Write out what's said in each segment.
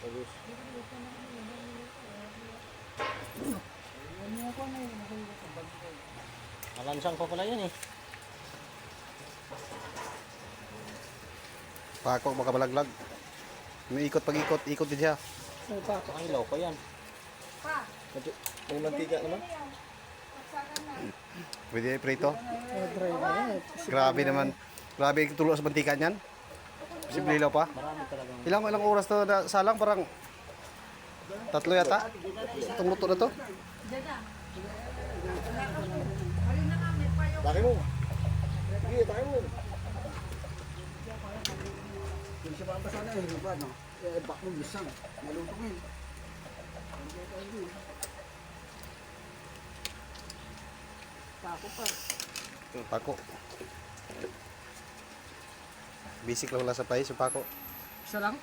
Tapos, Malansang ko pala yun eh. Pako makabalaglag. May ikot pag-ikot, ikot din siya. Ay pa, ilaw ko yan. Pa, may mantika naman. Pwede prito. Dry na yan. Grabe naman. Grabe yung tulo sa mantika niyan. Posible ilaw pa. Marami talagang. Ilang oras to na salang? Parang 3 yata. Itong luto na to. dada. Hari na kami pa yung Laki mo. Sige, tayo mo. Kung siya pa sana eh, ba, no? Eh, bak mo gisang. Malutong yun. Tako pa. Pako. Basic lang wala sa pais, yung pako. Isa lang?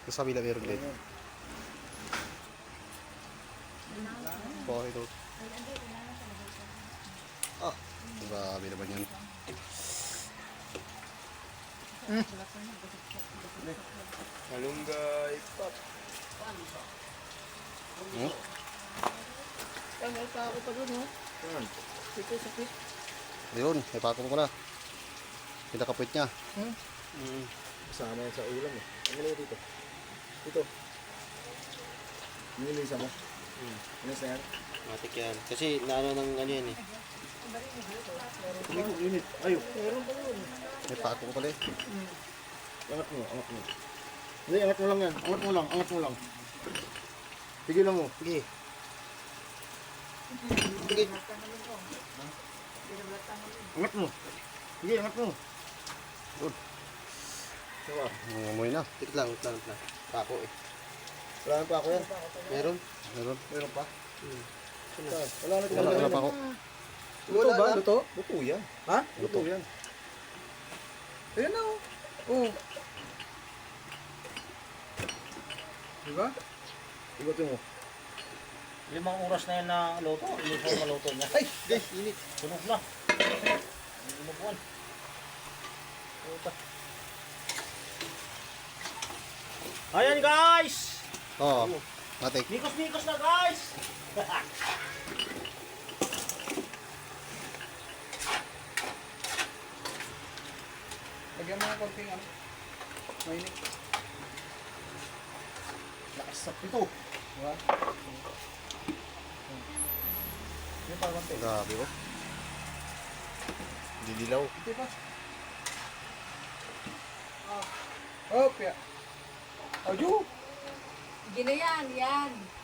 Sa kabila meron din. Ito. Ah, grabe naman yan. Malunggay, pop. Hmm? Ay, may tako pa dun, oh. Yan. Sakit. Ayun, may pako ko na. Pinakapit niya. Kasama yan sa ulam eh. Ano na dito? Dito. Nilisa mo. Ano sa yan? Matik yan. Kasi naano ng ano yan eh. Init. Ayaw. May pako ko pala eh. Angat mo, angat mo. Hindi, angat mo lang yan. Angat mo lang, angat mo lang. Tigilan mo. Sige. Sige. Angat mo. Sige, angat mo. Good. Diba? Umumoy na. Wait lang. Pako eh. Wala pa ako yan. Meron? Meron. Meron pa? Saan? Wala na Wala pa ako. Luto ba? Luto? Luto yan. Ha? Luto yan. Ayan na, oh. Oh. Diba? Igutin mo. 5 oras na yan na luto. Ilis na maluto niya. Ay! Guys, init. Sunog na. Inubuan. Ayan guys! Oo. Matik. Mikos na guys! Lagyan mo ng konting, ano? Mainit. Lakas sa pito. Diba? Yung parang konti. Grabe oh. Didilaw. Ito pa. Oh, pia. Audio! ginayan, yan.